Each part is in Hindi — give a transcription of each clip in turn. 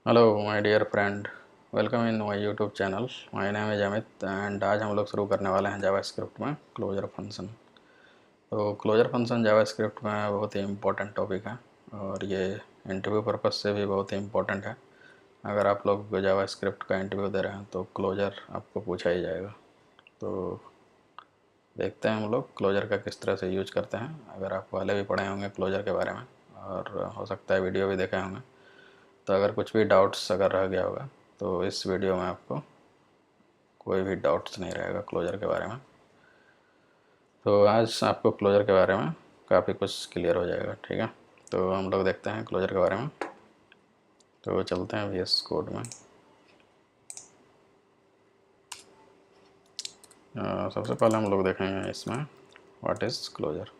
Hello my dear friend, welcome in my YouTube channel. My name is Amit and आज हम लोग शुरू करने वाले हैं जावास्क्रिप्ट में क्लोजर फंक्शन। तो क्लोजर फंक्शन जावास्क्रिप्ट में बहुत ही इम्पोर्टेंट टॉपिक है और ये इंटरव्यू पर्पस से भी बहुत ही इम्पोर्टेंट है। अगर आप लोग जावास्क्रिप्ट का इंटरव्यू दे रहे हैं तो क्लोजर आपको पूछा ही जाएगा। तो देखते हैं हम लोग क्लोजर का किस तरह से यूज करते हैं। अगर आप पहले भी पढ़े होंगे क्लोजर के बारे में और हो सकता है वीडियो भी देखे होंगे, तो अगर कुछ भी डाउट्स अगर रह गया होगा तो इस वीडियो में आपको कोई भी डाउट्स नहीं रहेगा क्लोजर के बारे में। तो आज आपको क्लोजर के बारे में काफ़ी कुछ क्लियर हो जाएगा, ठीक है। तो हम लोग देखते हैं क्लोजर के बारे में। तो चलते हैं VS कोड में। सबसे पहले हम लोग देखेंगे इसमें व्हाट इज़ क्लोजर।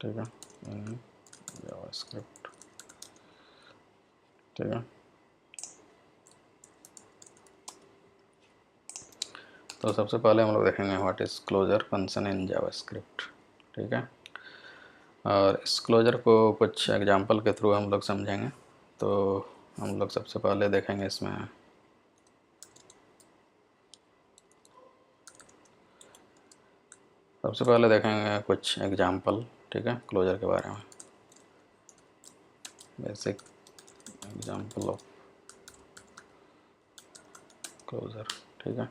ठीक है, जावास्क्रिप्ट। ठीक है, तो सबसे पहले हम लोग देखेंगे what is closure function in JavaScript. ठीक है, और इस क्लोजर को कुछ एग्जांपल के थ्रू हम लोग समझेंगे। तो हम लोग सबसे पहले देखेंगे इसमें सबसे पहले देखेंगे कुछ एग्जांपल, ठीक है, क्लोजर के बारे में। Basic example of closure. ठीक है,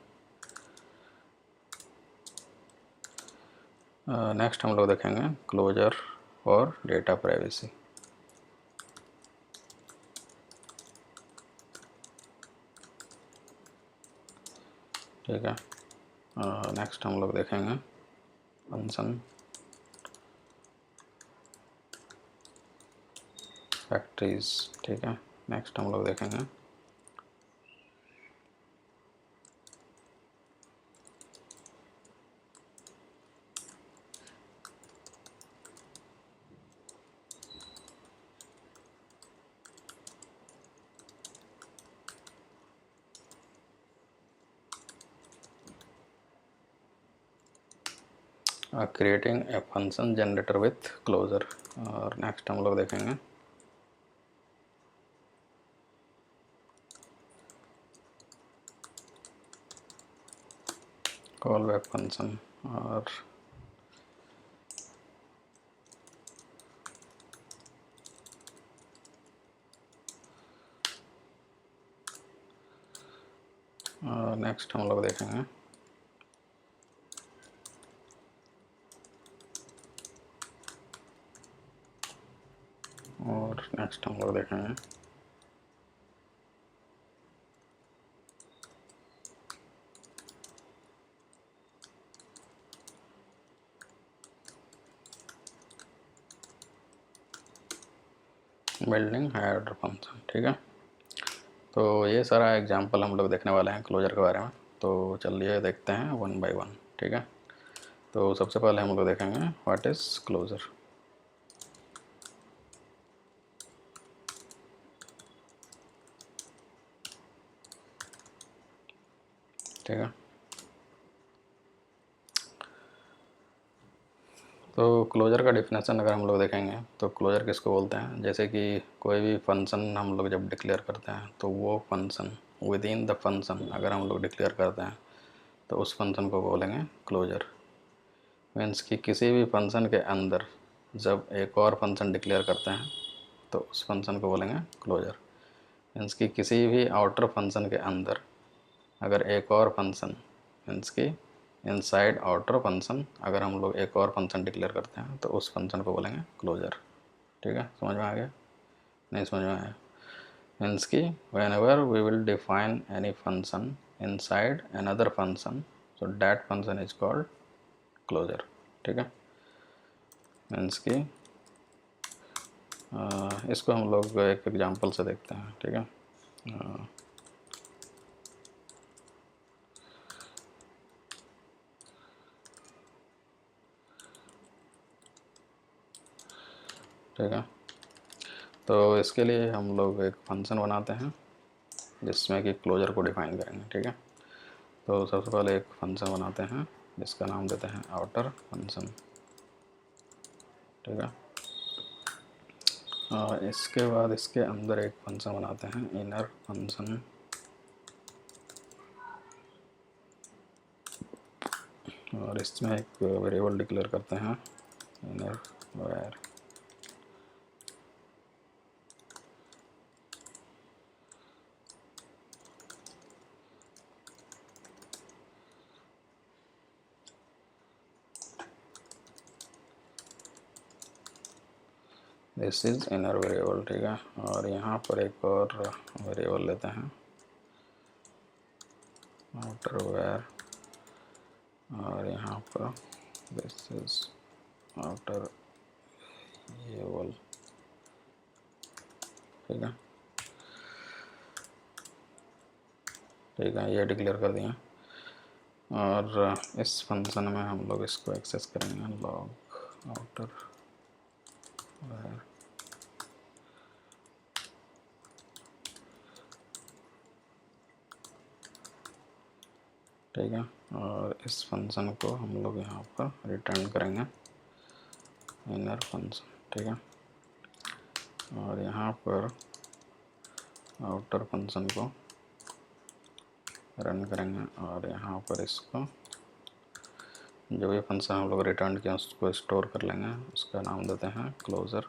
नेक्स्ट हम लोग देखेंगे क्लोजर और डेटा प्राइवेसी। ठीक है, नेक्स्ट हम लोग देखेंगे फंक्शन फैक्ट्रीज। ठीक है, नेक्स्ट हम लोग देखेंगे creating a function generator with closure. और नेक्स्ट हम लोग देखेंगे कॉल बैक फंक्शन। और नेक्स्ट हम लोग देखेंगे और नेक्स्ट हम लोग देखेंगे बिल्डिंग हायर ऑर्डर फंक्शन। ठीक है, तो ये सारा एग्जांपल हम लोग देखने वाले हैं क्लोजर के बारे में। तो चलिए देखते हैं वन बाय वन। ठीक है, तो सबसे पहले हम लोग देखेंगे व्हाट इज़ क्लोजर। ठीक है, तो क्लोजर का डिफिनेशन अगर हम लोग देखेंगे तो क्लोजर किसको बोलते हैं। जैसे कि कोई भी फंक्शन हम लोग जब डिक्लेयर करते हैं तो वो function with in the function अगर हम लोग डिक्लेयर करते हैं तो उस फंक्शन को बोलेंगे क्लोजर। मीन्स कि किसी भी फंक्शन के अंदर जब एक और फंक्शन डिक्लेयर करते हैं तो उस फंक्शन को बोलेंगे क्लोजर। मीन्स कि किसी भी आउटर फंक्शन के अंदर अगर एक और फंक्शन, मीन्स कि इनसाइड आउटर फंक्शन अगर हम लोग एक और फंक्शन डिक्लेयर करते हैं तो उस फंक्शन को बोलेंगे क्लोजर। ठीक है, समझ में आ गया? नहीं समझ में आया? मीन्स कि whenever we will define any function inside another function so that function is called closure. ठीक है, मीन्स कि इसको हम लोग एक एग्जांपल से देखते हैं। ठीक है, ठीक है, तो इसके लिए हम लोग एक फंक्शन बनाते हैं जिसमें कि क्लोजर को डिफाइन करेंगे। ठीक है, तो सबसे पहले एक फंक्शन बनाते हैं जिसका नाम देते हैं आउटर फंक्शन। ठीक है, इसके बाद इसके अंदर एक फंक्शन बनाते हैं, इनर फंक्शन। और इसमें एक वेरिएबल डिक्लेयर करते हैं, inner var। This is inner variable, ठीक है। और यहाँ पर एक और वेरिएबल लेते हैं, आउटर var। और यहाँ पर दिस इज आउटर वेरिएबल, ठीक है। ठीक है, ये डिक्लेयर कर दिया। और इस फंक्शन में हम लोग इसको एक्सेस करेंगे, लॉग आउटर var। ठीक है, और इस फंक्शन को हम लोग यहाँ पर रिटर्न करेंगे, इनर फंक्शन, ठीक है। और यहाँ पर आउटर फंक्शन को रन करेंगे, और यहाँ पर इसको जो भी फंक्शन हम लोग रिटर्न किया उसको स्टोर कर लेंगे, उसका नाम देते हैं क्लोजर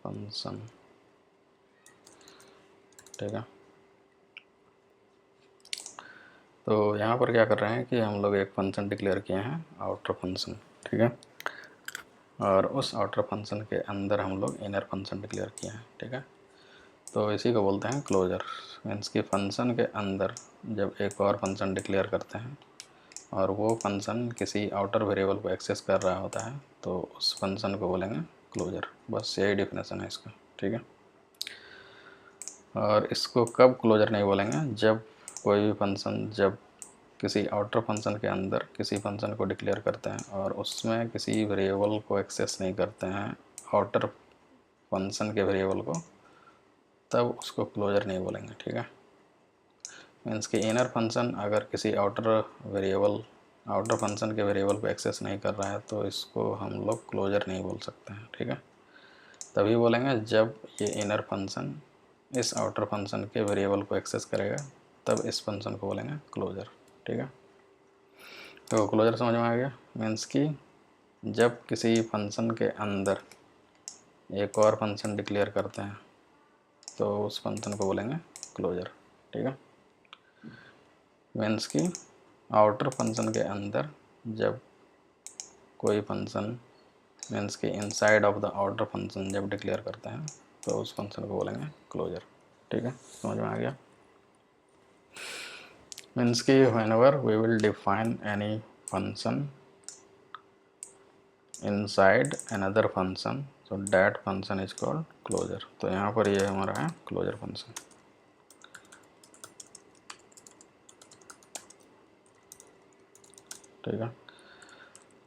फंक्शन, ठीक है। तो यहाँ पर क्या कर रहे हैं कि हम लोग एक फंक्शन डिक्लेयर किए हैं, आउटर फंक्शन, ठीक है। और उस आउटर फंक्शन के अंदर हम लोग इनर फंक्शन डिक्लेयर किए हैं, ठीक है। तो इसी को बोलते हैं क्लोजर। मीन्स कि फंक्शन के अंदर जब एक और फंक्शन डिक्लेयर करते हैं और वो फंक्शन किसी आउटर वेरिएबल को एक्सेस कर रहा होता है तो उस फंक्शन को बोलेंगे क्लोजर। बस यही डिफिनेशन है इसका, ठीक है। और इसको कब क्लोजर नहीं बोलेंगे, जब कोई भी फंक्शन जब किसी आउटर फंक्शन के अंदर किसी फंक्शन को डिक्लेयर करते हैं और उसमें किसी वेरिएबल को एक्सेस नहीं करते हैं, आउटर फंक्शन के वेरिएबल को, तब उसको क्लोजर नहीं बोलेंगे, ठीक है। मीन्स कि इनर फंक्शन अगर किसी आउटर फंक्शन के वेरिएबल को एक्सेस नहीं कर रहा है तो इसको हम लोग क्लोजर नहीं बोल सकते हैं, ठीक है। तभी बोलेंगे जब ये इनर फंक्शन इस आउटर फंक्शन के वेरिएबल को एक्सेस करेगा, तब इस फंक्शन को बोलेंगे क्लोजर, ठीक है। तो क्लोजर समझ में आ गया। मीन्स कि जब किसी फंक्शन के अंदर एक और फंक्शन डिक्लेयर करते हैं तो उस फंक्शन को बोलेंगे क्लोजर, ठीक है। मीन्स कि आउटर फंक्शन के अंदर जब कोई फंक्शन मीन्स कि inside of the outer function जब डिक्लेयर करते हैं तो उस फंक्शन को बोलेंगे क्लोजर, ठीक है। समझ में आ गया। मीन्स कि whenever we will define any function inside another function so that function is called closure. तो यहाँ पर ये हमारा है क्लोजर फंक्शन, ठीक है।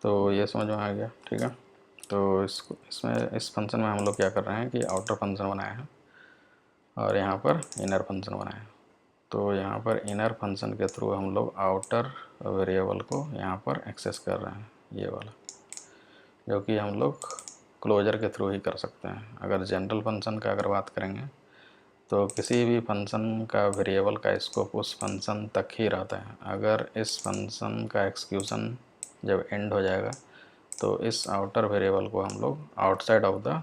तो ये समझ में आ गया, ठीक है। तो इस फंक्शन में हम लोग क्या कर रहे हैं कि आउटर फंक्शन बनाए हैं और यहाँ पर इनर फंक्शन बनाए हैं। तो यहाँ पर इनर फंक्शन के थ्रू हम लोग आउटर वेरिएबल को यहाँ पर एक्सेस कर रहे हैं, ये वाला, जो कि हम लोग क्लोजर के थ्रू ही कर सकते हैं। अगर जनरल फंक्शन का अगर बात करेंगे तो किसी भी फंक्शन का वेरिएबल का स्कोप उस फंक्शन तक ही रहता है। अगर इस फंक्शन का एक्सक्यूशन जब एंड हो जाएगा तो इस आउटर वेरिएबल को हम लोग outside of the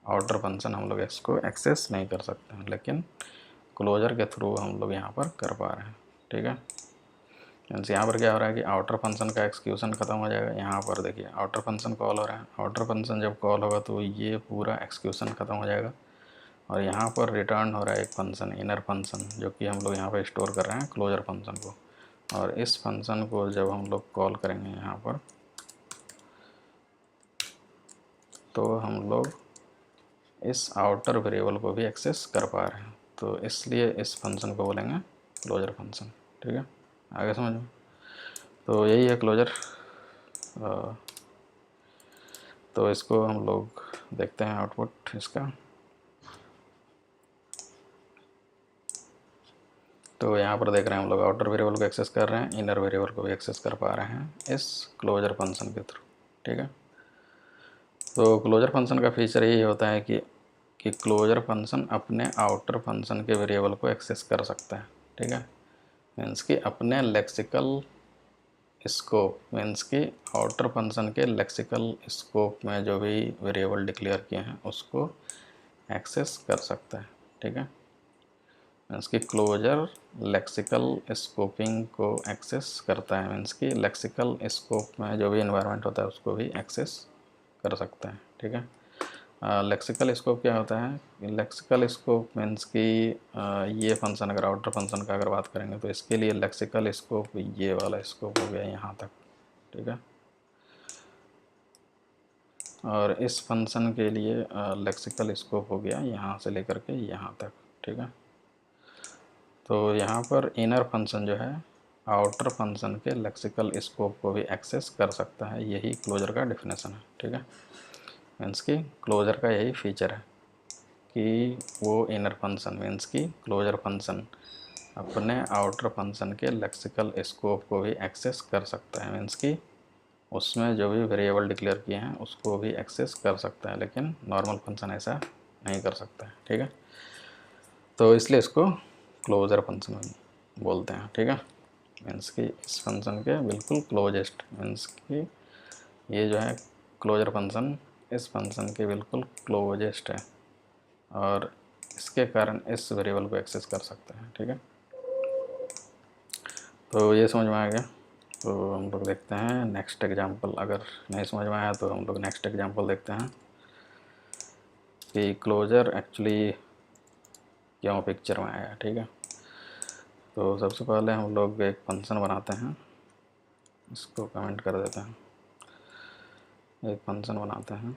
outer function हम लोग इसको एक्सेस नहीं कर सकते हैं, लेकिन क्लोजर के थ्रू हम लोग यहाँ पर कर पा रहे हैं, ठीक है। मीन्स यहाँ पर क्या हो रहा है कि आउटर फंक्शन का एक्सक्यूशन ख़त्म हो जाएगा। यहाँ पर देखिए आउटर फंक्शन कॉल हो रहा है, आउटर फंक्शन जब कॉल होगा तो ये पूरा एक्सक्यूशन ख़त्म हो जाएगा और यहाँ पर रिटर्न हो रहा है एक फंक्शन, इनर फंक्शन, जो कि हम लोग यहाँ पर स्टोर कर रहे हैं क्लोजर फंक्शन को। और इस फंक्शन को जब हम लोग कॉल करेंगे यहाँ पर तो हम लोग इस आउटर वेरिएबल को भी एक्सेस कर पा रहे हैं, तो इसलिए इस फंक्शन को बोलेंगे क्लोजर फंक्शन, ठीक है। आगे समझ में। तो यही है क्लोजर। तो इसको हम लोग देखते हैं आउटपुट इसका। तो यहाँ पर देख रहे हैं हम लोग आउटर वेरिएबल को एक्सेस कर रहे हैं, इनर वेरिएबल को भी एक्सेस कर पा रहे हैं इस क्लोजर फंक्शन के थ्रू, ठीक है। तो क्लोजर फंक्शन का फीचर यही होता है कि क्लोजर फंक्शन अपने आउटर फंक्शन के वेरिएबल को एक्सेस कर सकता है, ठीक है। मीन्स कि अपने लेक्सिकल स्कोप, मीन्स कि आउटर फंक्शन के लेक्सिकल स्कोप में जो भी वेरिएबल डिक्लेयर किए हैं उसको एक्सेस कर सकता है, ठीक है। मीन्स कि क्लोजर लेक्सिकल स्कोपिंग को एक्सेस करता है, मीन्स कि लेक्सिकल स्कोप में जो भी इन्वायरमेंट होता है उसको भी एक्सेस कर सकता है, ठीक है। लेक्सिकल स्कोप क्या होता है? लेक्सिकल स्कोप मीन्स कि ये फंक्शन, अगर आउटर फंक्शन का अगर बात करेंगे तो इसके लिए लेक्सिकल स्कोप ये वाला स्कोप हो गया यहाँ तक, ठीक है। और इस फंक्शन के लिए लेक्सिकल स्कोप हो गया यहाँ से लेकर के यहाँ तक, ठीक है। तो यहाँ पर इनर फंक्शन जो है आउटर फंक्शन के लेक्सिकल स्कोप को भी एक्सेस कर सकता है, यही क्लोजर का डेफिनेशन है, ठीक है। मीन्स कि क्लोजर का यही फीचर है कि वो इनर फंक्शन मीन्स कि क्लोजर फंक्शन अपने आउटर फंक्शन के लेक्सिकल स्कोप को भी एक्सेस कर सकता है, मीन्स कि उसमें जो भी वेरिएबल डिक्लेयर किए हैं उसको भी एक्सेस कर सकता है, लेकिन नॉर्मल फंक्शन ऐसा नहीं कर सकता है, ठीक है। तो इसलिए इसको क्लोजर फंक्शन बोलते हैं, ठीक है। मीन्स कि इस फंक्शन के बिल्कुल क्लोजेस्ट, मीन्स कि ये जो है क्लोजर फंक्शन इस फंक्शन के बिल्कुल क्लोजेस्ट है और इसके कारण इस वेरिएबल को एक्सेस कर सकते हैं, ठीक है। तो ये समझ में आ गया। तो हम लोग देखते हैं नेक्स्ट एग्जांपल। अगर नहीं समझ में आया तो हम लोग नेक्स्ट एग्जांपल देखते हैं कि क्लोजर एक्चुअली क्यों पिक्चर में आया, ठीक है। तो सबसे पहले हम लोग एक फंक्शन बनाते हैं, इसको कमेंट कर देते हैं। एक फंक्शन बनाते हैं,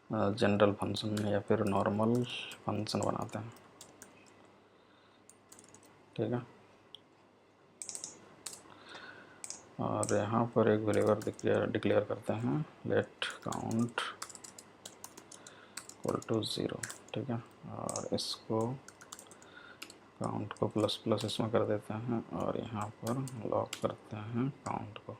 जनरल फंक्शन या फिर नॉर्मल फंक्शन बनाते हैं, ठीक है। और यहाँ पर एक वेरिएबल डिक्लेयर करते हैं, लेट काउंट इक्वल टू 0, ठीक है। और इसको काउंट को प्लस प्लस इसमें कर देते हैं और यहाँ पर लॉक करते हैं काउंट को,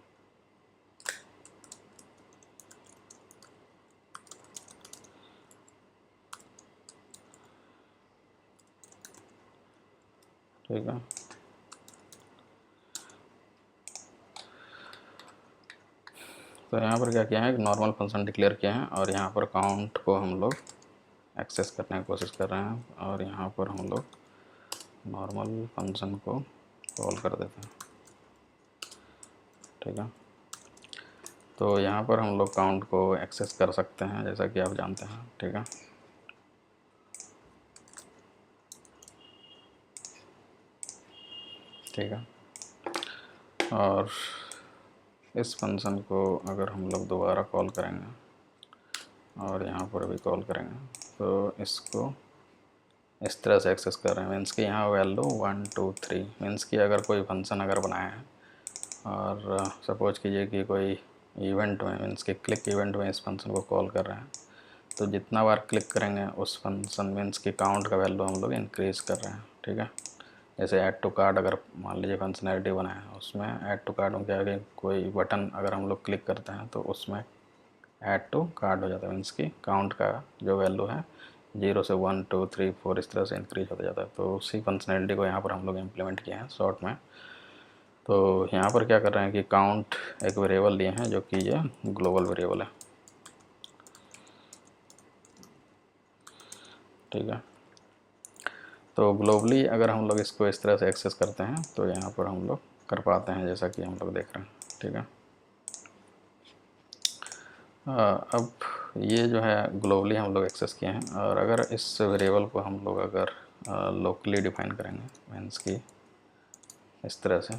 ठीक है। तो यहाँ पर क्या किया है, एक नॉर्मल फंक्शन डिक्लेयर किया है और यहाँ पर काउंट को हम लोग एक्सेस करने की कोशिश कर रहे हैं और यहाँ पर हम लोग नॉर्मल फंक्शन को कॉल कर देते हैं, ठीक है। तो यहाँ पर हम लोग काउंट को एक्सेस कर सकते हैं जैसा कि आप जानते हैं, ठीक है। ठीक है। और इस फंक्शन को अगर हम लोग दोबारा कॉल करेंगे और यहाँ पर भी कॉल करेंगे तो इसको इस तरह से एक्सेस कर रहे हैं, मीन्स कि यहाँ वैल्यू 1 2 3, मीन्स कि अगर कोई फंक्शन अगर बनाया है और सपोज कीजिए कि कोई इवेंट में, मीन्स कि क्लिक इवेंट में इस फंक्शन को कॉल कर रहे हैं, तो जितना बार क्लिक करेंगे उस फंक्शन मीन्स कि काउंट का वैल्यू हम लोग इंक्रीज़ कर रहे हैं, ठीक है। जैसे ऐड टू कार्ड अगर मान लीजिए फंक्शनैलिटी बनाए हैं, उसमें ऐड टू कार्ड में क्या है, कोई बटन अगर हम लोग क्लिक करते हैं तो उसमें ऐड टू कार्ड हो जाता है, मीन्स कि काउंट का जो वैल्यू है 0 से 1 2 3 4 इस तरह से इंक्रीज होता जाता है। तो उसी फंक्शनैलिटी को यहाँ पर हम लोग इम्प्लीमेंट किए हैं शॉर्ट में। तो यहाँ पर क्या कर रहे हैं कि काउंट एक वेरिएबल लिए हैं जो कि ये ग्लोबल वेरिएबल है, ठीक है। तो ग्लोबली अगर हम लोग इसको इस तरह से एक्सेस करते हैं तो यहाँ पर हम लोग कर पाते हैं जैसा कि हम लोग देख रहे हैं, ठीक है। अब ये जो है ग्लोबली हम लोग एक्सेस किए हैं और अगर इस वेरिएबल को हम लोग अगर लोकली डिफाइन करेंगे, मीन्स कि इस तरह से,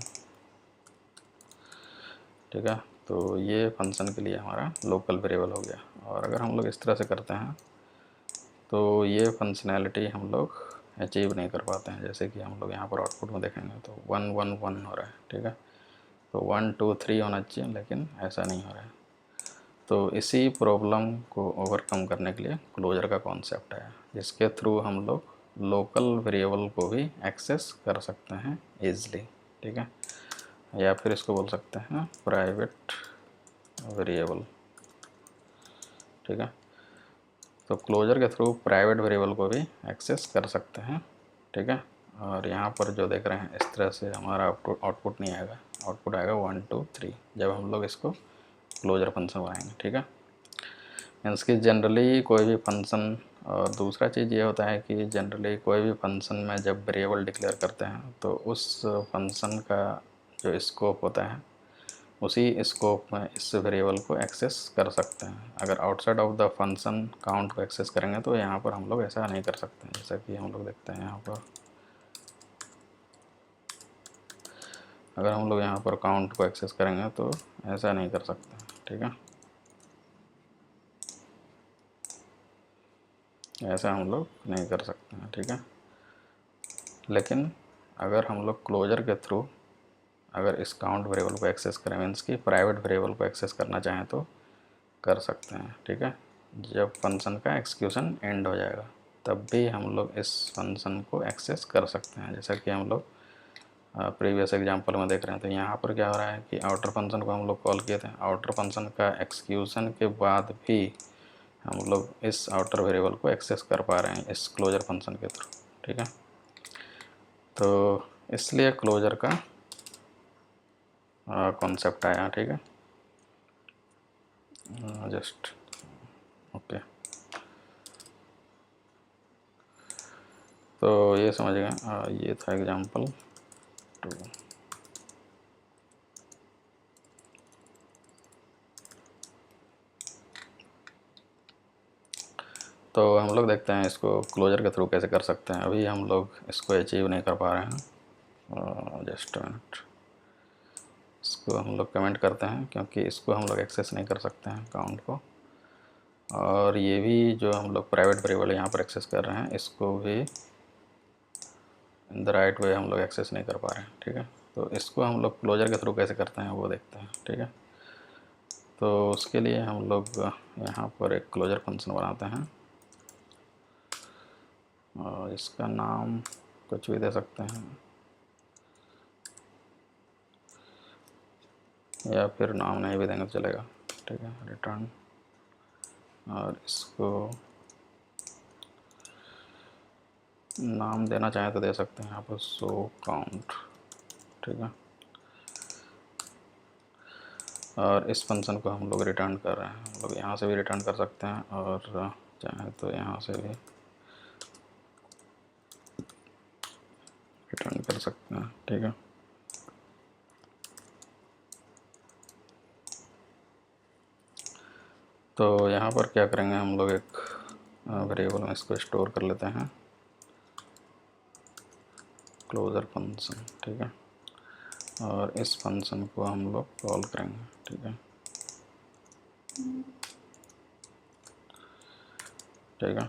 ठीक है। तो ये फंक्शन के लिए हमारा लोकल वेरिएबल हो गया। और अगर हम लोग इस तरह से करते हैं तो ये फंक्शनैलिटी हम लोग अचीव नहीं कर पाते हैं, जैसे कि हम लोग यहाँ पर आउटपुट में देखेंगे तो 1 1 1 हो रहा है, ठीक है। तो 1 2 3 होना चाहिए लेकिन ऐसा नहीं हो रहा है। तो इसी प्रॉब्लम को ओवरकम करने के लिए क्लोजर का कॉन्सेप्ट है, जिसके थ्रू हम लोग लोकल वेरिएबल को भी एक्सेस कर सकते हैं ईज़िली, ठीक है। या फिर इसको बोल सकते हैं प्राइवेट वेरिएबल, ठीक है। तो क्लोजर के थ्रू प्राइवेट वेरिएबल को भी एक्सेस कर सकते हैं, ठीक है। और यहाँ पर जो देख रहे हैं इस तरह से हमारा आउटपुट नहीं आएगा, आउटपुट आएगा 1 2 3 जब हम लोग इसको क्लोजर फंक्शन बनाएंगे, ठीक है। मीन्स कि जनरली कोई भी फंक्शन, और दूसरा चीज़ ये होता है कि जनरली कोई भी फंक्शन में जब वेरिएबल डिक्लेयर करते हैं तो उस फंक्शन का जो स्कोप होता है उसी स्कोप में इस वेरिएबल को एक्सेस कर सकते हैं। अगर outside of the function count को एक्सेस करेंगे तो यहाँ पर हम लोग ऐसा नहीं कर सकते हैं। जैसा कि हम लोग देखते हैं यहाँ पर, अगर हम लोग यहाँ पर काउंट को एक्सेस करेंगे तो ऐसा नहीं कर सकते, ठीक है। ऐसा हम लोग नहीं कर सकते हैं, ठीक है। लेकिन अगर हम लोग क्लोजर के थ्रू अगर इस काउंट वेरिएबल को एक्सेस करें, मीन्स कि प्राइवेट वेरिएबल को एक्सेस करना चाहें तो कर सकते हैं, ठीक है। जब फंक्शन का एक्सक्यूशन एंड हो जाएगा तब भी हम लोग इस फंक्शन को एक्सेस कर सकते हैं। जैसा कि हम लोग प्रीवियस एग्जांपल में देख रहे हैं। तो यहाँ पर क्या हो रहा है कि आउटर फंक्शन को हम लोग कॉल किए थे, आउटर फंक्शन का एक्सक्यूशन के बाद भी हम लोग इस आउटर वेरिएबल को एक्सेस कर पा रहे हैं इस क्लोजर फंक्शन के थ्रू, ठीक है। तो इसलिए क्लोजर का कॉन्सेप्ट आया, ठीक है। जस्ट ओके, तो ये समझ गए। ये था एग्जांपल 2। तो हम लोग देखते हैं इसको क्लोजर के थ्रू कैसे कर सकते हैं। अभी हम लोग इसको अचीव नहीं कर पा रहे हैं। जस्ट मिनट, इसको हम लोग कमेंट करते हैं क्योंकि इसको हम लोग एक्सेस नहीं कर सकते हैं काउंट को। और ये भी जो हम लोग प्राइवेट वेरिएबल यहाँ पर एक्सेस कर रहे हैं इसको भी इन द राइट वे हम लोग एक्सेस नहीं कर पा रहे हैं, ठीक है। तो इसको हम लोग क्लोजर के थ्रू कैसे करते हैं वो देखते हैं, ठीक है। तो उसके लिए हम लोग यहाँ पर एक क्लोजर फंक्शन बनाते हैं और इसका नाम कुछ भी दे सकते हैं या फिर नाम नहीं भी देंगे तो चलेगा, ठीक है। रिटर्न, और इसको नाम देना चाहें तो दे सकते हैं यहाँ पर शो काउंट, ठीक है। और इस फंक्शन को हम लोग रिटर्न कर रहे हैं। हम लोग यहाँ से भी रिटर्न कर सकते हैं और चाहे तो यहाँ से भी रिटर्न कर सकते हैं, ठीक है। तो यहाँ पर क्या करेंगे, हम लोग एक वेरिएबल में इसको स्टोर कर लेते हैं, क्लोजर फंक्शन, ठीक है। और इस फंक्शन को हम लोग कॉल करेंगे, ठीक है, ठीक है।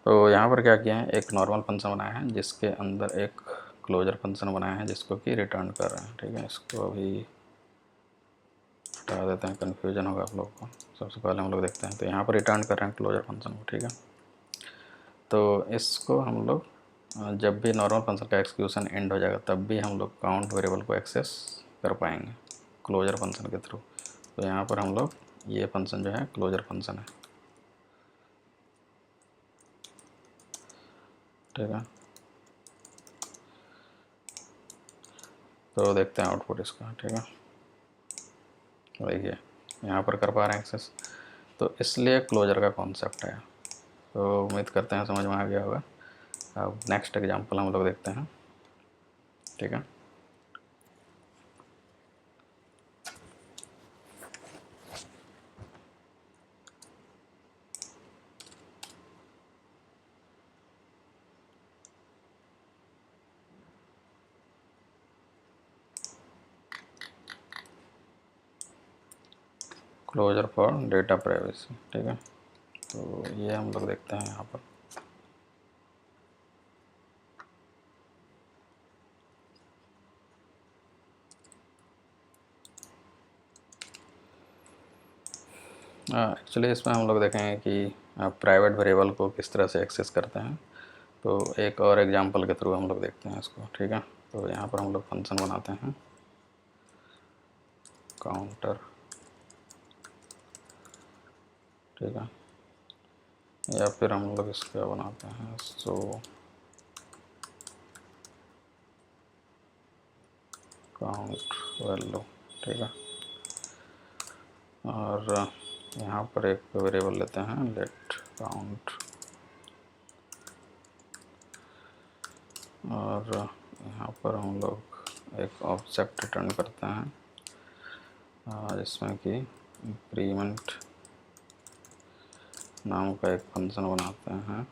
तो यहाँ पर क्या किया है, एक नॉर्मल फंक्शन बनाया है जिसके अंदर एक क्लोजर फंक्शन बनाया है जिसको कि रिटर्न कर रहे हैं, ठीक है। इसको अभी हटा देते हैं, कन्फ्यूजन होगा आप लोग को। सबसे पहले हम लोग देखते हैं, तो यहाँ पर रिटर्न कर रहे हैं क्लोजर फंक्शन को, ठीक है। तो इसको हम लोग जब भी नॉर्मल फंक्शन का एक्सक्यूशन एंड हो जाएगा तब भी हम लोग काउंट वेरिएबल को एक्सेस कर पाएंगे क्लोजर फंक्शन के थ्रू। तो यहाँ पर हम लोग ये फंक्शन जो है क्लोजर फंक्शन है, ठीक है। तो देखते हैं आउटपुट इसका, ठीक है। देखिए यहाँ पर कर पा रहे हैं एक्सेस, तो इसलिए क्लोजर का कॉन्सेप्ट है। तो उम्मीद करते हैं समझ में आ गया होगा। अब नेक्स्ट एग्जांपल हम लोग देखते हैं, ठीक है। क्लोजर फॉर डेटा प्राइवेसी, ठीक है। तो ये हम लोग देखते हैं यहाँ पर। एक्चुअली इसमें हम लोग देखेंगे कि प्राइवेट वेरिएबल को किस तरह से एक्सेस करते हैं। तो एक और एग्जांपल के थ्रू हम लोग देखते हैं इसको, ठीक है। तो यहाँ पर हम लोग फंक्शन बनाते हैं काउंटर, ठीक है। या फिर हम लोग इसका बनाते हैं सो काउंट वैल्यू, ठीक है। और यहाँ पर एक वेरिएबल लेते हैं लेट काउंट, और यहाँ पर हम लोग एक ऑब्जेक्ट रिटर्न करते हैं जिसमें कि इंक्रीमेंट नाम का एक फंक्शन बनाते हैं,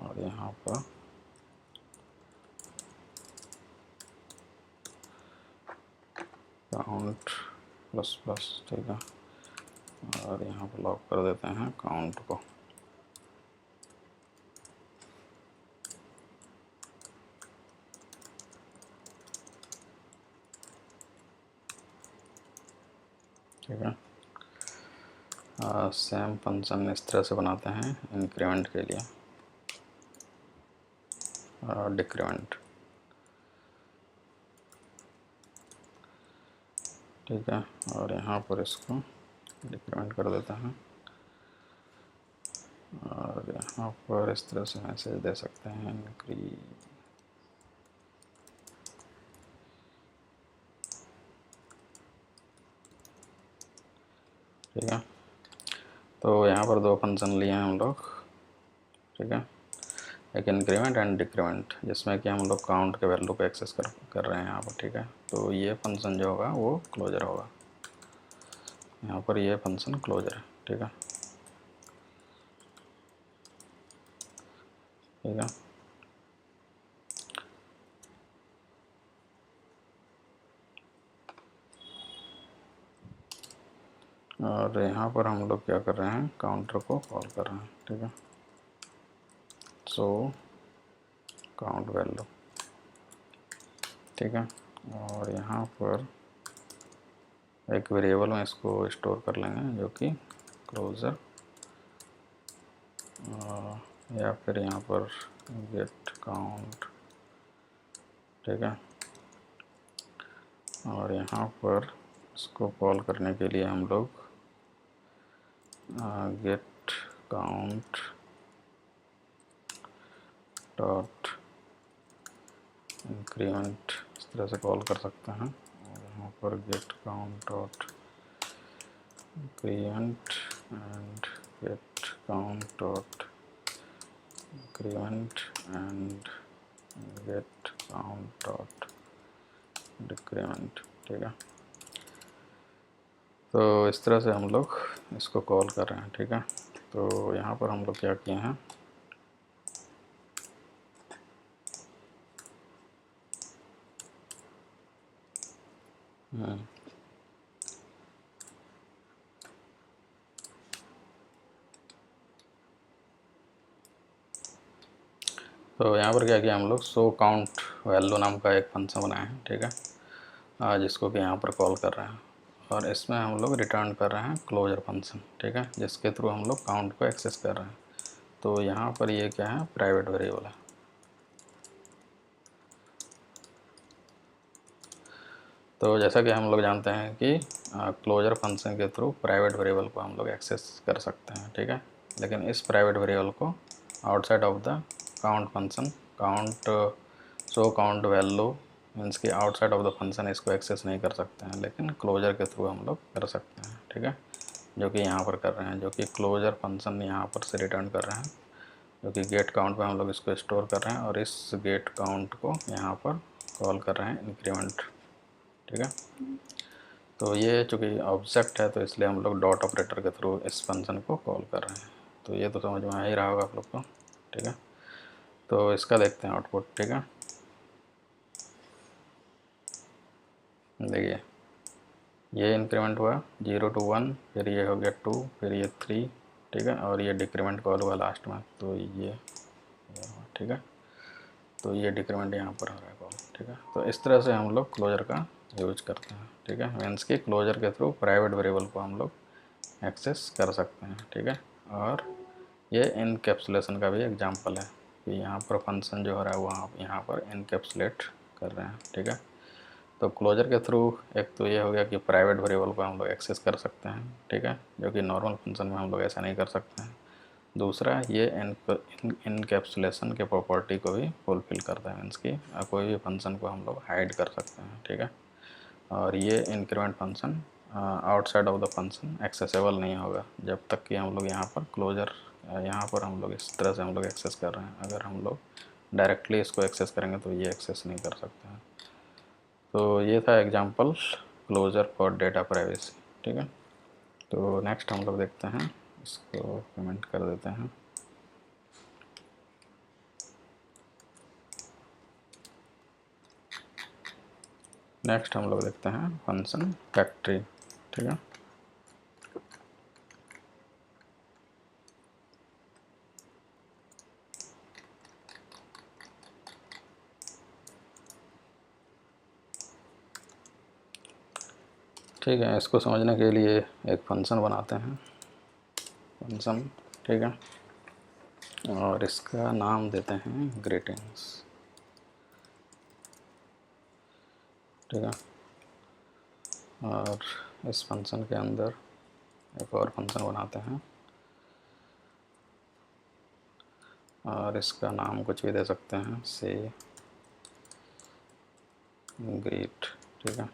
और यहाँ पर काउंट प्लस प्लस, ठीक है। और यहाँ पर लॉक कर देते हैं काउंट को, ठीक है। सेम फंक्शन इस तरह से बनाते हैं इंक्रीमेंट के लिए और डिक्रीमेंट, ठीक है। और यहाँ पर इसको डिक्रीमेंट कर देते हैं, और यहाँ पर इस तरह से मैसेज दे सकते हैं इंक्री, ठीक है। तो यहाँ पर दो फंक्शन लिए हैं हम लोग, ठीक है, एक इंक्रीमेंट एंड डिक्रीमेंट, जिसमें कि हम लोग काउंट के वैल्यू को एक्सेस कर रहे हैं यहाँ पर, ठीक है। तो ये फंक्शन जो होगा वो क्लोजर होगा, यहाँ पर ये फंक्शन क्लोजर है, ठीक है, ठीक है। और यहाँ पर हम लोग क्या कर रहे हैं, काउंटर को कॉल कर रहे हैं, ठीक है। सो काउंट वैल्यू, ठीक है। और यहाँ पर एक वेरिएबल में इसको स्टोर कर लेंगे जो कि क्लोजर, या फिर यहाँ पर गेट काउंट, ठीक है। और यहाँ पर इसको कॉल करने के लिए हम लोग गेट काउंट डॉट इंक्रीमेंट इस तरह से कॉल कर सकते हैं, और यहाँ पर gate count dot increment and gate count dot increment and gate count dot decrement, ठीक है। तो इस तरह से हम लोग इसको कॉल कर रहे हैं, ठीक है। तो यहाँ पर हम लोग क्या किए हैं, तो यहाँ पर क्या किया हम लोग, सो काउंट वैल्यू नाम का एक फंक्शन बनाया है, ठीक है, जिसको कि यहाँ पर कॉल कर रहे हैं, और इसमें हम लोग रिटर्न कर रहे हैं क्लोजर फंक्शन, ठीक है, जिसके थ्रू हम लोग काउंट को एक्सेस कर रहे हैं। तो यहाँ पर ये क्या है, प्राइवेट वेरिएबल है। तो जैसा कि हम लोग जानते हैं कि क्लोजर फंक्शन के थ्रू प्राइवेट वेरिएबल को हम लोग एक्सेस कर सकते हैं, ठीक है। लेकिन इस प्राइवेट वेरिएबल को outside of the count function, count so count value means कि आउटसाइड ऑफ द फंक्शन इसको एक्सेस नहीं कर सकते हैं, लेकिन क्लोजर के थ्रू हम लोग कर सकते हैं, ठीक है। जो कि यहाँ पर कर रहे हैं, जो कि क्लोजर फंक्शन यहाँ पर से रिटर्न कर रहे हैं, जो कि गेट काउंट पे हम लोग इसको स्टोर कर रहे हैं, और इस गेट काउंट को यहाँ पर कॉल कर रहे हैं इंक्रीमेंट, ठीक है। तो ये चूँकि ऑब्जेक्ट है तो इसलिए हम लोग डॉट ऑपरेटर के थ्रू इस फंक्शन को कॉल कर रहे हैं। तो ये तो समझ में आ ही रहा होगा आप लोग को, ठीक है। तो इसका देखते हैं आउटपुट, ठीक है। देखिए ये इंक्रीमेंट हुआ 0 to 1, फिर ये हो गया 2, फिर ये 3, ठीक है, और ये डिक्रीमेंट कॉल हुआ लास्ट में, तो ये हुआ, ठीक है। तो ये डिक्रीमेंट यहाँ पर हो रहा है कॉल, ठीक है। तो इस तरह से हम लोग क्लोजर का यूज करते हैं, ठीक है। मीन्स कि क्लोजर के थ्रू प्राइवेट वेरिएबल को हम लोग एक्सेस कर सकते हैं, ठीक है। और ये इनकैप्सुलेशन का भी एग्जांपल है कि यहाँ पर फंक्शन जो हो रहा है वहाँ यहाँ पर इनकैप्सुलेट कर रहे हैं, ठीक है। तो क्लोजर के थ्रू एक तो ये हो गया कि प्राइवेट वेरिएबल को हम लोग एक्सेस कर सकते हैं, ठीक है, जो कि नॉर्मल फंक्शन में हम लोग ऐसा नहीं कर सकते हैं। दूसरा, ये इनकैप्सुलेशन के प्रॉपर्टी को भी फुलफिल करता है, मीन्स कि कोई भी फंक्शन को हम लोग हाइड कर सकते हैं, ठीक है। और ये increment function outside of the function accessible नहीं होगा जब तक कि हम लोग यहाँ पर क्लोजर, यहाँ पर हम लोग इस तरह से हम लोग एक्सेस कर रहे हैं। अगर हम लोग डायरेक्टली इसको एक्सेस करेंगे तो ये एक्सेस नहीं कर सकते हैं। तो ये था example closure for data privacy, ठीक है। तो नेक्स्ट हम लोग देखते हैं, इसको कमेंट कर देते हैं। नेक्स्ट हम लोग देखते हैं फंक्शन फैक्ट्री, ठीक है। ठीक है, इसको समझने के लिए एक फंक्शन बनाते हैं, फंक्शन, ठीक है, और इसका नाम देते हैं ग्रीटिंग्स, ठीक है। और इस फंक्शन के अंदर एक और फंक्शन बनाते हैं और इसका नाम कुछ भी दे सकते हैं, से ग्रीट, ठीक है।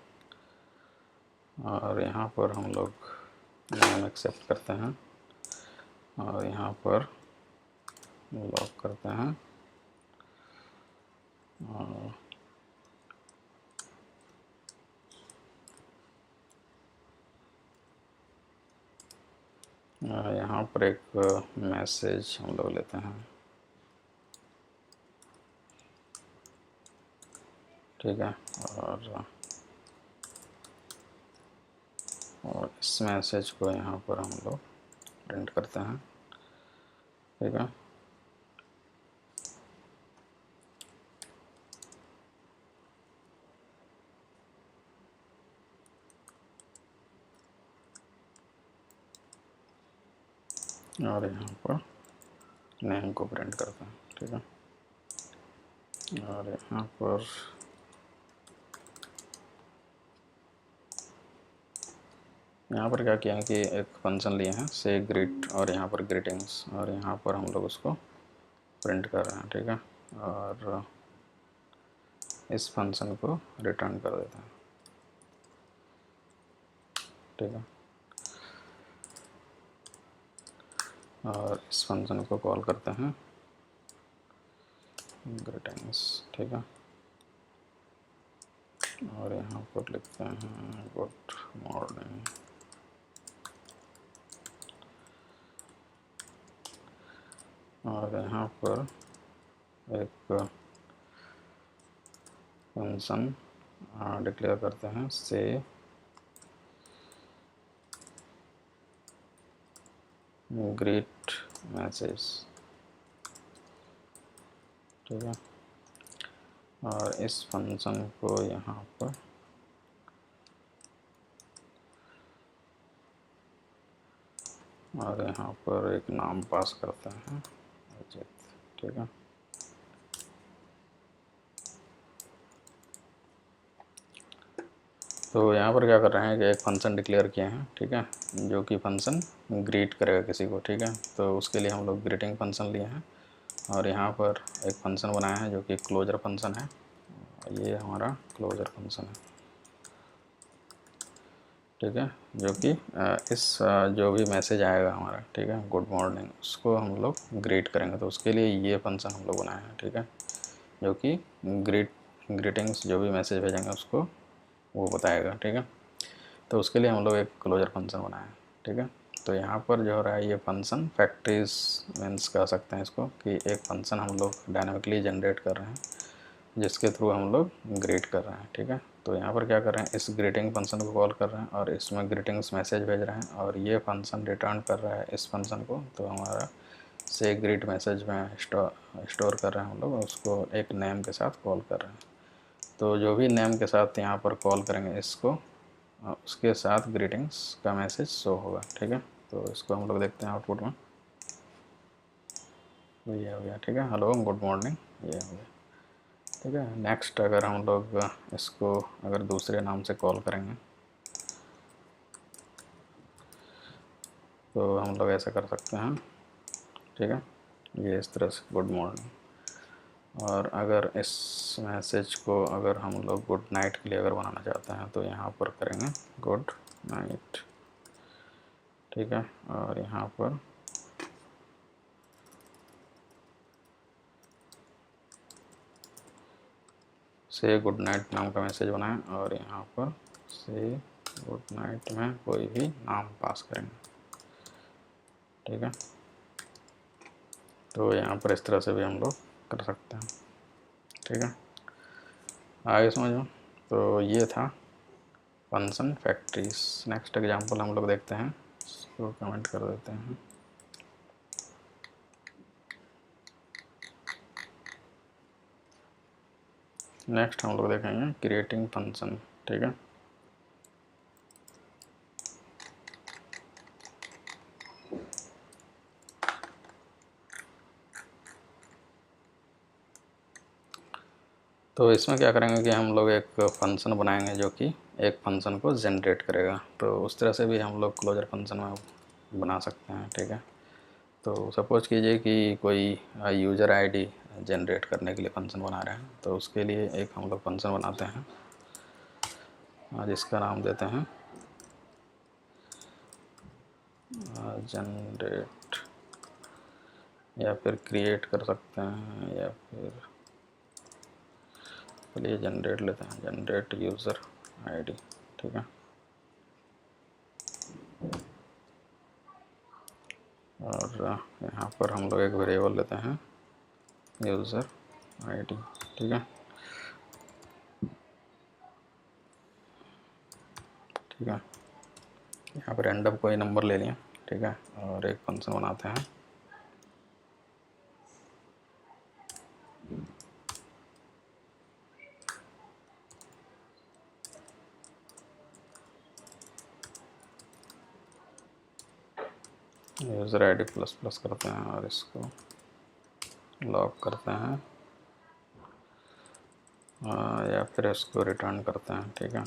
और यहाँ पर हम लोग नेम एक्सेप्ट करते हैं और यहाँ पर लॉक करते हैं और यहाँ पर एक मैसेज हम लोग लेते हैं, ठीक है। और इस मैसेज को यहाँ पर हम लोग प्रिंट करते हैं, ठीक है। और यहाँ पर नेम को प्रिंट करते हैं, ठीक है। और यहाँ पर क्या किया है कि एक फंक्शन लिए हैं से ग्रीट और यहाँ पर ग्रीटिंग्स, और यहाँ पर हम लोग उसको प्रिंट कर रहे हैं, ठीक है। और इस फंक्शन को रिटर्न कर देते हैं, ठीक है। और इस फंक्शन को कॉल करते हैं ग्रीटिंग्स, ठीक है। और यहाँ पर लिखते हैं गुड मॉर्निंग, और यहाँ पर एक फंक्शन डिक्लेयर करते हैं से ग्रीट मैसेज, ठीक है। और इस फंक्शन को यहाँ पर और यहाँ पर एक नाम पास करते हैं अजित, ठीक है। तो यहाँ पर क्या कर रहे हैं कि एक फंक्शन डिक्लेयर किए हैं, ठीक है, जो कि फंक्शन ग्रीट करेगा किसी को, ठीक है। तो उसके लिए हम लोग ग्रीटिंग फंक्शन लिए हैं और यहाँ पर एक फंक्शन बनाया है जो कि क्लोजर फंक्शन है। ये हमारा क्लोजर फंक्शन है, ठीक है, जो कि जो भी मैसेज आएगा हमारा, ठीक है, गुड मॉर्निंग, उसको हम लोग ग्रीट करेंगे। तो उसके लिए ये फंक्शन हम लोग बनाए हैं, ठीक है, जो कि ग्रीटिंग्स जो भी मैसेज भेजेंगे उसको वो बताएगा, ठीक है। तो उसके लिए हम लोग एक क्लोजर फंक्शन बनाए हैं, ठीक है। तो यहाँ पर जो हो रहा है ये फंक्शन फैक्ट्रीज मीन्स कह सकते हैं इसको, कि एक फंक्शन हम लोग डायनामिकली जनरेट कर रहे हैं जिसके थ्रू हम लोग ग्रीट कर रहे हैं, ठीक है। तो यहाँ पर क्या कर रहे हैं, इस ग्रीटिंग फंक्शन को कॉल कर रहे हैं और इसमें ग्रीटिंग्स मैसेज भेज रहे हैं और ये फंक्शन रिटर्न कर रहा है इस फंक्शन को। तो हमारा से ग्रीट मैसेज में स्टोर कर रहे हैं हम लोग, उसको एक नेम के साथ कॉल कर रहे हैं। तो जो भी नेम के साथ यहाँ पर कॉल करेंगे इसको, उसके साथ ग्रीटिंग्स का मैसेज शो होगा, ठीक है। तो इसको हम लोग देखते हैं आउटपुट में, तो ये हो गया, ठीक है, हेलो गुड मॉर्निंग, ये हो गया। ठीक है। नेक्स्ट अगर हम लोग इसको अगर दूसरे नाम से कॉल करेंगे तो हम लोग ऐसा कर सकते हैं, ठीक है, ये इस तरह से गुड मॉर्निंग। और अगर इस मैसेज को अगर हम लोग गुड नाइट के लिए अगर बनाना चाहते हैं तो यहाँ पर करेंगे गुड नाइट, ठीक है। और यहाँ पर से गुड नाइट नाम का मैसेज बनाएं और यहाँ पर से गुड नाइट में कोई भी नाम पास करेंगे, ठीक है। तो यहाँ पर इस तरह से भी हम लोग कर सकते हैं, ठीक है। आगे समझो। तो ये था फंक्शन फैक्ट्रीज। नेक्स्ट एग्जांपल हम लोग देखते हैं, इसको कमेंट कर देते हैं। नेक्स्ट हम लोग देखेंगे क्रिएटिंग फंक्शन, ठीक है। तो इसमें क्या करेंगे कि हम लोग एक फंक्शन बनाएंगे जो कि एक फंक्शन को जनरेट करेगा। तो उस तरह से भी हम लोग क्लोजर फंक्शन में बना सकते हैं, ठीक है। तो सपोज कीजिए कि कोई यूज़र आईडी जनरेट करने के लिए फंक्शन बना रहे हैं, तो उसके लिए एक हम लोग फंक्शन बनाते हैं जिसका नाम देते हैं जनरेट, या फिर क्रिएट कर सकते हैं, या फिर चलिए जनरेट लेते हैं, जनरेट यूज़र आईडी, ठीक है। और यहाँ पर हम लोग एक वेरिएबल लेते हैं यूज़र आईडी, ठीक है, ठीक है। यहाँ पर रैंडम कोई नंबर ले लिया, ठीक है, और एक फंक्शन बनाते हैं यूज़र आईडी प्लस प्लस करते हैं और इसको लॉक करते हैं या फिर इसको रिटर्न करते हैं, ठीक है।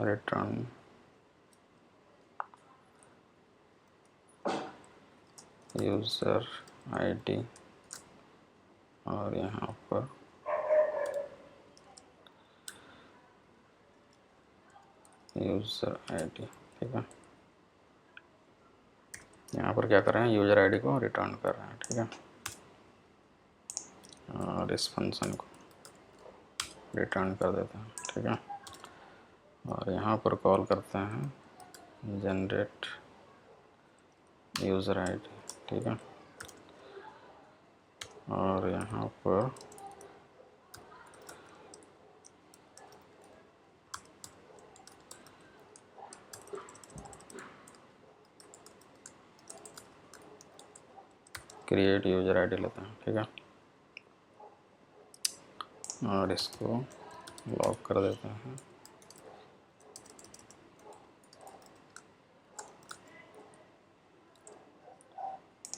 रिटर्न यूज़र आईडी और यहाँ पर यूज़र आईडी, ठीक है। यहाँ पर क्या कर रहे हैं, यूज़र आईडी को रिटर्न कर रहे हैं, ठीक है। और इस फंक्शन को रिटर्न कर देते हैं, ठीक है। और यहाँ पर कॉल करते हैं जनरेट यूज़र आईडी, ठीक है। और यहाँ पर क्रिएट यूज़र आईडी लेते हैं, ठीक है। और इसको लॉक कर देते हैं,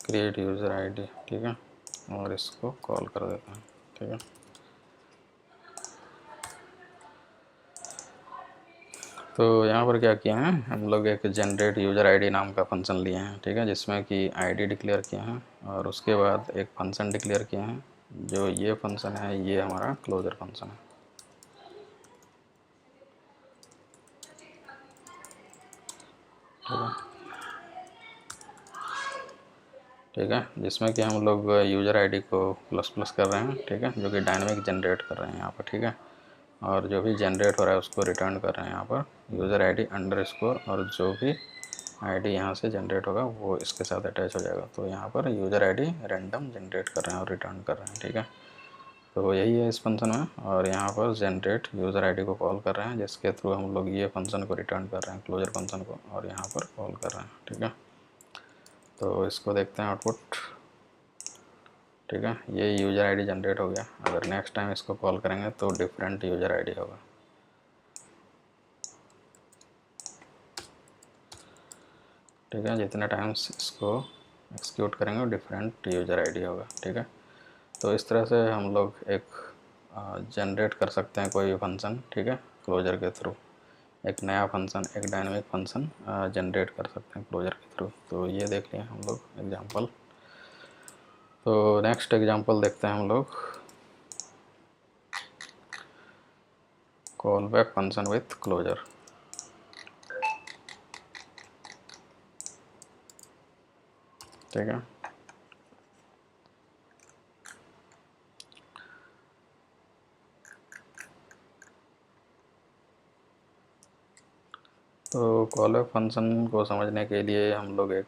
क्रिएट यूज़र आईडी, ठीक है। और इसको कॉल कर देते हैं, ठीक है। तो यहाँ पर क्या किया है, हम लोग एक जनरेट यूज़र आईडी नाम का फंक्शन लिए हैं, ठीक है, जिसमें कि आईडी डिक्लेयर किए हैं और उसके बाद एक फंक्शन डिक्लेयर किए हैं। जो ये फंक्शन है ये हमारा क्लोजर फंक्शन है, ठीक है, ठीक है। जिसमें कि हम लोग यूज़र आईडी को प्लस प्लस कर रहे हैं, ठीक है, जो कि डायनामिक जनरेट कर रहे हैं यहाँ पर, ठीक है। और जो भी जनरेट हो रहा है उसको रिटर्न कर रहे हैं यहाँ पर यूज़र आईडी अंडरस्कोर, और जो भी आईडी यहाँ से जनरेट होगा वो इसके साथ अटैच हो जाएगा। तो यहाँ पर यूज़र आईडी रैंडम जनरेट कर रहे हैं और रिटर्न कर रहे हैं, ठीक है। तो यही है इस फंक्शन में। और यहाँ पर जनरेट यूज़र आईडी को कॉल कर रहे हैं, जिसके थ्रू हम लोग ये फंक्शन को रिटर्न कर रहे हैं, क्लोजर फंक्शन को, और यहाँ पर कॉल कर रहे हैं, ठीक है। तो इसको देखते हैं आउटपुट, ठीक है। ये यूज़र आईडी जनरेट हो गया। अगर नेक्स्ट टाइम इसको कॉल करेंगे तो डिफरेंट यूज़र आईडी होगा, ठीक है। जितने टाइम्स इसको एक्सिक्यूट करेंगे और डिफरेंट यूज़र आईडी होगा, ठीक है। तो इस तरह से हम लोग एक जनरेट कर सकते हैं कोई भी फंक्शन, ठीक है, क्लोजर के थ्रू। एक नया फंक्शन, एक डायनामिक फंक्शन जनरेट कर सकते हैं क्लोजर के थ्रू। तो ये देख लिया हम लोग एग्जांपल। तो नेक्स्ट एग्जांपल देखते हैं हम लोग, callback function with closure. ठीक है, तो कॉल बैक फंक्शन को समझने के लिए हम लोग एक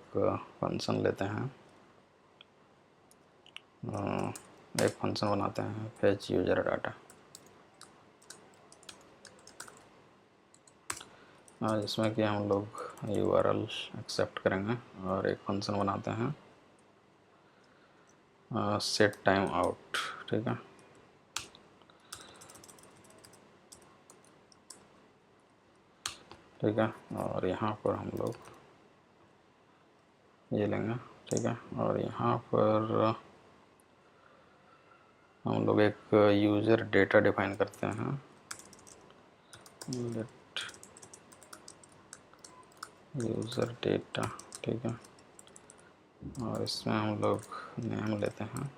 फंक्शन लेते हैं, एक फंक्शन बनाते हैं फेच यूजर डाटा, जिसमें कि हम लोग URL एक्सेप्ट करेंगे और एक फंक्शन बनाते हैं सेट टाइम आउट, ठीक है। ठीक है, और यहाँ पर हम लोग ये लेंगे, ठीक है, और यहाँ पर हम लोग एक यूज़र डेटा डिफाइन करते हैं, लेट यूज़र डेटा, ठीक है, और इसमें हम लोग नेम लेते हैं,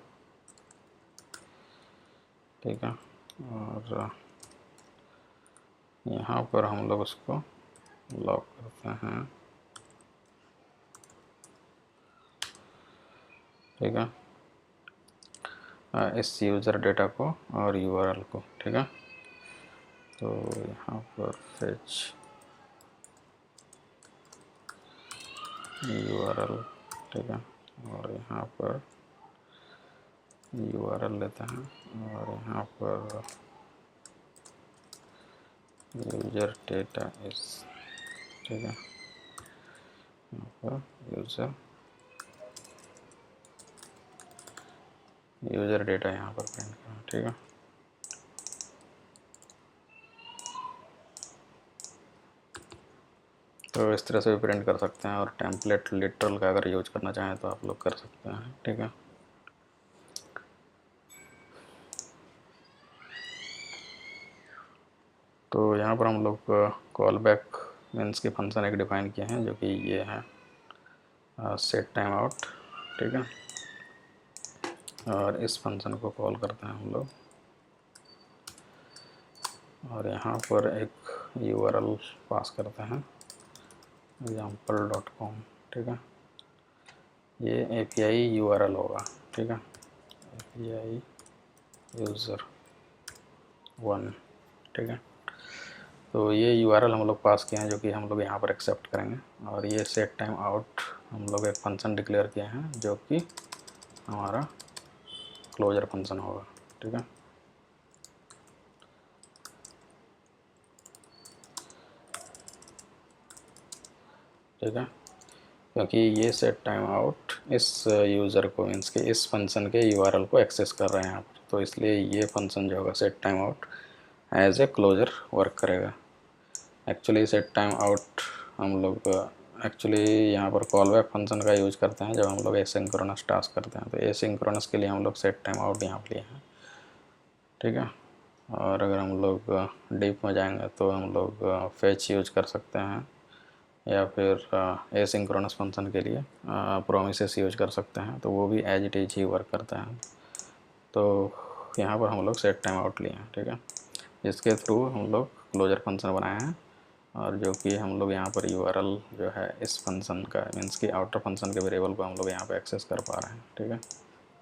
ठीक है, और यहाँ पर हम लोग उसको लॉक करते हैं, ठीक है, इस यूज़र डेटा को और URL को, ठीक है। तो यहाँ पर फेच URL, ठीक है, और यहाँ पर URL लेते हैं और यहाँ पर यूज़र डेटा इस, ठीक है, यहाँ पर यूज़र डेटा यहाँ पर प्रिंट करना, ठीक है। तो इस तरह से भी प्रिंट कर सकते हैं, और टेम्पलेट लिटरल का अगर यूज करना चाहें तो आप लोग कर सकते हैं, ठीक है। तो यहाँ पर हम लोग कॉल बैक मीन्स के फंक्शन एक डिफाइन किए हैं, जो कि ये है सेट टाइम आउट, ठीक है, और इस फंक्शन को कॉल करते हैं हम लोग, और यहाँ पर एक URL पास करते हैं example.com, ठीक है। ये API URL होगा, ठीक है, API यूज़र 1, ठीक है। तो ये URL हम लोग पास किए हैं, जो कि हम लोग यहाँ पर एक्सेप्ट करेंगे, और ये सेट टाइम आउट हम लोग एक फंक्शन डिक्लेयर किए हैं, जो कि हमारा क्लोजर फंक्शन होगा, ठीक है। ठीक है, क्योंकि ये सेट टाइम आउट इस यूज़र को मीन्स के इस फंक्शन के URL को एक्सेस कर रहे हैं यहाँ पर, तो इसलिए ये फंक्शन जो होगा set time out as a closure work करेगा। एक्चुअली सेट टाइम आउट हम लोग एक्चुअली यहाँ पर कॉल बैक फंक्शन का यूज करते हैं जब हम लोग एसिंक्रोनस टास्क करते हैं, तो एसिंक्रोनस के लिए हम लोग सेट टाइम आउट यहाँ पर लिए हैं, ठीक है। और अगर हम लोग डीप में जाएंगे तो हम लोग फेच यूज कर सकते हैं, या फिर एसिंक्रोनस फंक्शन के लिए प्रोमिसेस यूज कर सकते हैं, तो वो भी एज इट इज ही वर्क करता है। तो यहाँ पर हम लोग सेट टाइम आउट लिए हैं, ठीक है, जिसके थ्रू हम लोग क्लोजर फंक्शन बनाए हैं, और जो कि हम लोग यहाँ पर URL जो है इस फंक्शन का मीन्स कि आउटर फंक्शन के वेरिएबल को हम लोग यहाँ पर एक्सेस कर पा रहे हैं, ठीक है,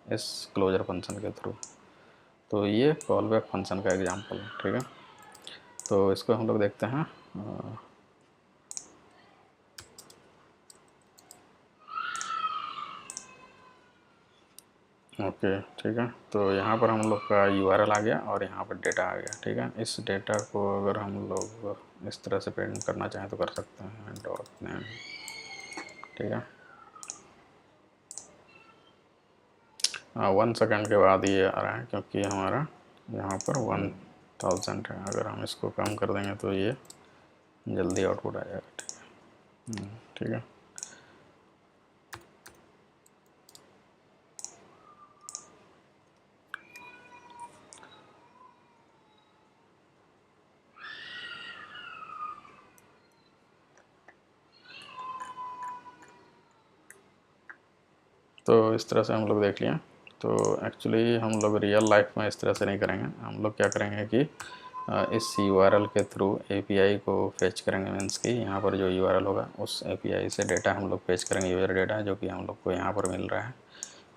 इस क्लोजर फंक्शन के थ्रू। तो ये कॉल बैक फंक्शन का एग्जाम्पल है, ठीक है। तो इसको हम लोग देखते हैं, ओके, ठीक है। तो यहाँ पर हम लोग का URL आ गया और यहाँ पर डेटा आ गया, ठीक है। इस डेटा को अगर हम लोग इस तरह से प्रिंट करना चाहें तो कर सकते हैं, डॉट नेम, ठीक है। 1 सेकेंड के बाद ये आ रहा है, क्योंकि हमारा यहाँ पर 1000 है। अगर हम इसको कम कर देंगे तो ये जल्दी आउटपुट आ जाएगा, ठीक है, ठीक है। तो इस तरह से हम लोग देख लिए। तो एक्चुअली हम लोग रियल लाइफ में इस तरह से नहीं करेंगे। हम लोग क्या करेंगे कि इस URL के थ्रू API को फेच करेंगे। मीन्स कि यहाँ पर जो URL होगा उस API से डेटा हम लोग फेच करेंगे, यूज़र डेटा जो कि हम लोग को यहाँ पर मिल रहा है।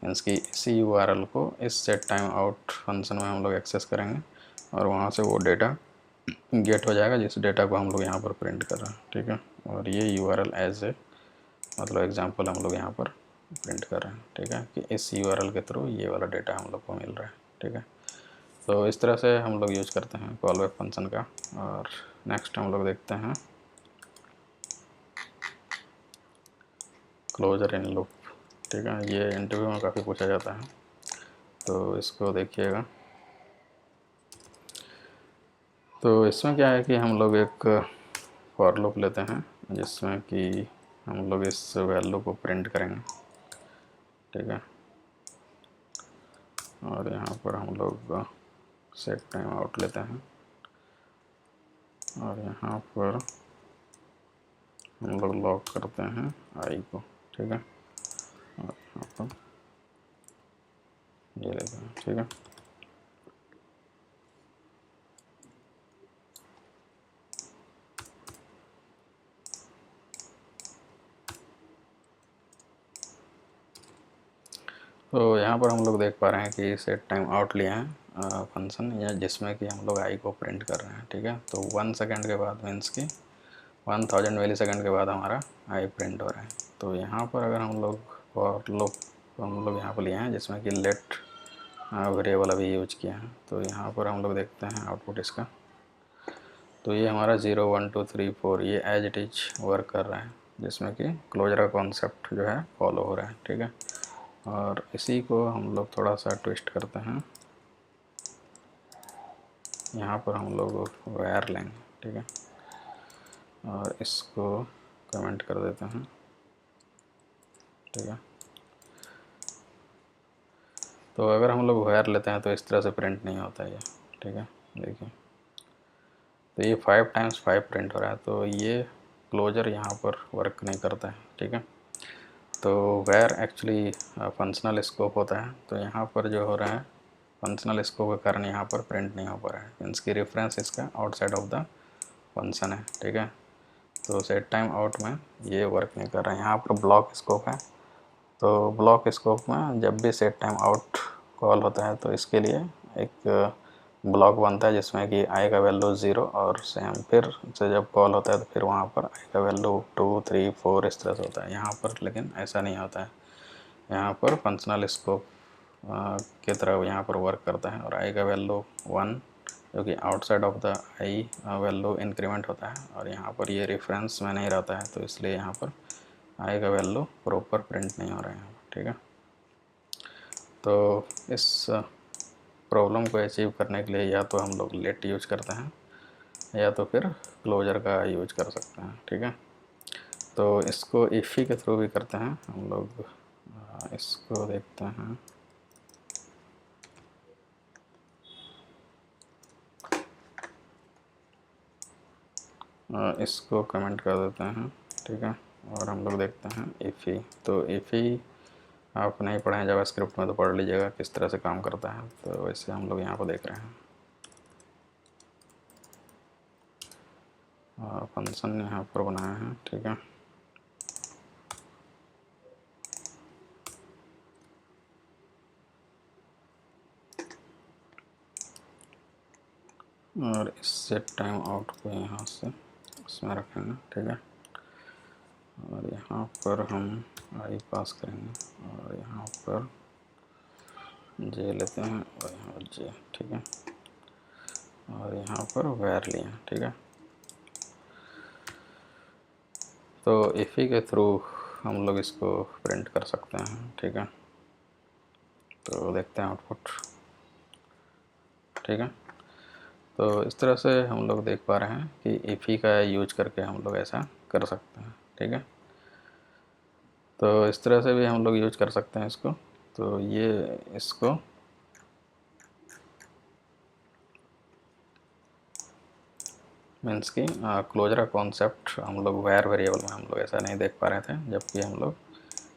मीन्स कि इसी URL को इस सेट टाइम आउट फंक्शन में हम लोग एक्सेस करेंगे और वहाँ से वो डेटा गेट हो जाएगा, जिस डेटा को हम लोग यहाँ पर प्रिंट कर रहे हैं। ठीक है, और ये URL एज ए मतलब एग्जांपल हम लोग यहाँ पर प्रिंट कर रहे हैं। ठीक है, कि इस URL के थ्रू ये वाला डेटा हम लोग को मिल रहा है। ठीक है, तो इस तरह से हम लोग यूज़ करते हैं कॉल बैक फंक्शन का। और नेक्स्ट हम लोग देखते हैं क्लोजर इन लूप। ठीक है, ये इंटरव्यू में काफ़ी पूछा जाता है, तो इसको देखिएगा। तो इसमें क्या है कि हम लोग एक फॉर लूप लेते हैं जिसमें कि हम लोग इस वैल्यू को प्रिंट करेंगे। ठीक है, और यहाँ पर हम लोग सेट टाइम आउट लेते हैं और यहाँ पर हम लोग लॉक करते हैं आई को। ठीक है, और यहाँ पर ये लेते हैं। ठीक है, तो यहाँ पर हम लोग देख पा रहे हैं कि सेट टाइम आउट लिया है फंक्शन, या जिसमें कि हम लोग आई को प्रिंट कर रहे हैं। ठीक है, तो 1 सेकेंड के बाद मीन्स कि 1000 मिली सेकेंड के बाद हमारा आई प्रिंट हो रहा है। तो यहाँ पर अगर हम लोग फॉर लूप हम लोग यहाँ पर लिए हैं जिसमें कि लेट वेरिएबल अभी यूज किया है, तो यहाँ पर हम लोग देखते हैं आउटपुट इसका। तो ये हमारा 0 1 2 3 4 ये एज इट इज वर्क कर रहा है, जिसमें कि क्लोजर का कॉन्सेप्ट जो है फॉलो हो रहा है। ठीक है, और इसी को हम लोग थोड़ा सा ट्विस्ट करते हैं। यहाँ पर हम लोग वायर लेंगे। ठीक है, और इसको कमेंट कर देते हैं। ठीक है, तो अगर हम लोग वायर लेते हैं तो इस तरह से प्रिंट नहीं होता है ये। ठीक है, देखिए, तो ये 5 टाइम्स 5 प्रिंट हो रहा है, तो ये क्लोजर यहाँ पर वर्क नहीं करता है। ठीक है, तो वेयर एक्चुअली फंक्शनल स्कोप होता है, तो यहाँ पर जो हो रहा है फंक्शनल स्कोप के कारण यहाँ पर प्रिंट नहीं हो पा रहा है। इसकी रेफरेंस इसका आउटसाइड ऑफ द फंक्शन है। ठीक है, तो सेट टाइम आउट में ये वर्क नहीं कर रहा है। यहाँ पर ब्लॉक स्कोप है, तो ब्लॉक स्कोप में जब भी सेट टाइम आउट कॉल होता है तो इसके लिए एक ब्लॉक बनता है जिसमें कि आई का वैल्यू 0 और सेम फिर से जब कॉल होता है तो फिर वहाँ पर आई का वैल्यू 2 3 4 इस तरह से होता है। यहाँ पर लेकिन ऐसा नहीं होता है, यहाँ पर फंक्शनल स्कोप की तरह यहाँ पर वर्क करता है और आई का वैल्यू 1 जो कि outside of the I value increment होता है, और यहाँ पर ये रेफरेंस में नहीं रहता है, तो इसलिए यहाँ पर आई का वैल्यू प्रॉपर प्रिंट नहीं हो रहा है यहाँ पर। ठीक है, तो इस प्रॉब्लम को अचीव करने के लिए या तो हम लोग लेट यूज करते हैं या तो फिर क्लोजर का यूज कर सकते हैं। ठीक है, तो इसको इफ़ी के थ्रू भी करते हैं हम लोग। इसको देखते हैं, इसको कमेंट कर देते हैं। ठीक है, और हम लोग देखते हैं इफ़ी। तो इफ़ी आप नहीं पढ़े हैं जावास्क्रिप्ट में तो पढ़ लीजिएगा किस तरह से काम करता है। तो वैसे हम लोग यहाँ पर देख रहे हैं फंक्शन यहाँ पर बनाया है। ठीक है, और इस सेट टाइम आउट को यहाँ से इसमें रखेंगे। ठीक है, और यहाँ पर हम आई पास करेंगे और यहाँ पर जे लेते हैं और यहाँ पर जे। ठीक है, और यहाँ पर वेयर लिया। ठीक है, तो इफ़ी के थ्रू हम लोग इसको प्रिंट कर सकते हैं। ठीक है, तो देखते हैं आउटपुट। ठीक है, तो इस तरह से हम लोग देख पा रहे हैं कि इफ़ी का यूज करके हम लोग ऐसा कर सकते हैं। ठीक है, तो इस तरह से भी हम लोग यूज कर सकते हैं इसको। तो ये इसको मीन्स कि क्लोजर का कॉन्सेप्ट हम लोग वायर वेरिएबल में हम लोग ऐसा नहीं देख पा रहे थे, जबकि हम लोग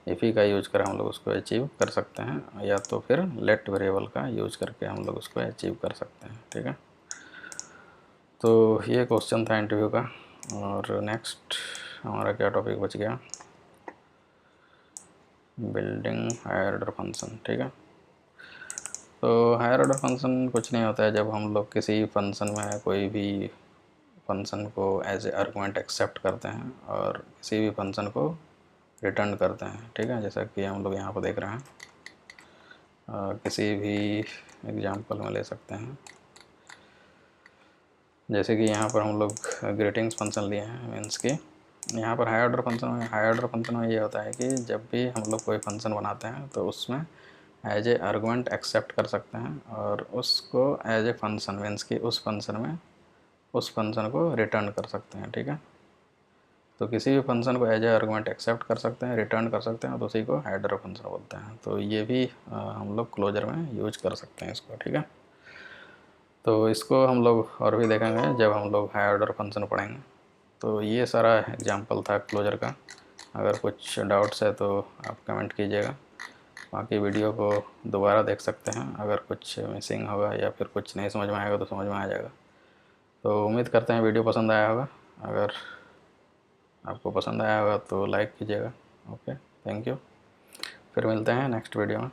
इफ़ी का यूज कर हम लोग उसको अचीव कर सकते हैं, या तो फिर लेट वेरिएबल का यूज करके हम लोग उसको अचीव कर सकते हैं। ठीक है, तो ये क्वेश्चन था इंटरव्यू का। और नेक्स्ट हमारा क्या टॉपिक बच गया, बिल्डिंग हायर ऑर्डर फंक्शन। ठीक है, तो हायर ऑर्डर फंक्शन कुछ नहीं होता है, जब हम लोग किसी फंक्शन में कोई भी फंक्शन को एज ए आर्गुमेंट एक्सेप्ट करते हैं और किसी भी फंक्शन को रिटर्न करते हैं। ठीक है, जैसा कि हम लोग यहाँ पर देख रहे हैं, किसी भी एग्जांपल में ले सकते हैं। जैसे कि यहाँ पर हम लोग ग्रीटिंग्स फंक्शन लिए हैं, मीन्स कि यहाँ पर हायर ऑर्डर फंक्शन में ये होता है कि जब भी हम लोग कोई फंक्शन बनाते हैं तो उसमें एज ए आर्गुमेंट एक्सेप्ट कर सकते हैं और उसको एज ए फंक्शन मीन्स कि उस फंक्शन में उस फंक्शन को रिटर्न कर सकते हैं। ठीक है, तो किसी भी फंक्शन को एज ए आर्गुमेंट एक्सेप्ट कर सकते हैं, रिटर्न कर सकते हैं, तो उसी को हायर ऑर्डर फंक्शन बोलते हैं। तो ये भी हम लोग क्लोजर में यूज कर सकते हैं इसको। ठीक है, तो इसको हम लोग और भी देखेंगे जब हम लोग हायर ऑर्डर फंक्शन पढ़ेंगे। तो ये सारा एग्जांपल था क्लोजर का। अगर कुछ डाउट्स है तो आप कमेंट कीजिएगा, बाकी वीडियो को दोबारा देख सकते हैं। अगर कुछ मिसिंग होगा या फिर कुछ नहीं समझ में आएगा तो समझ में आ जाएगा। तो उम्मीद करते हैं वीडियो पसंद आया होगा। अगर आपको पसंद आया होगा तो लाइक कीजिएगा। Okay, thank you. फिर मिलते हैं नेक्स्ट वीडियो में।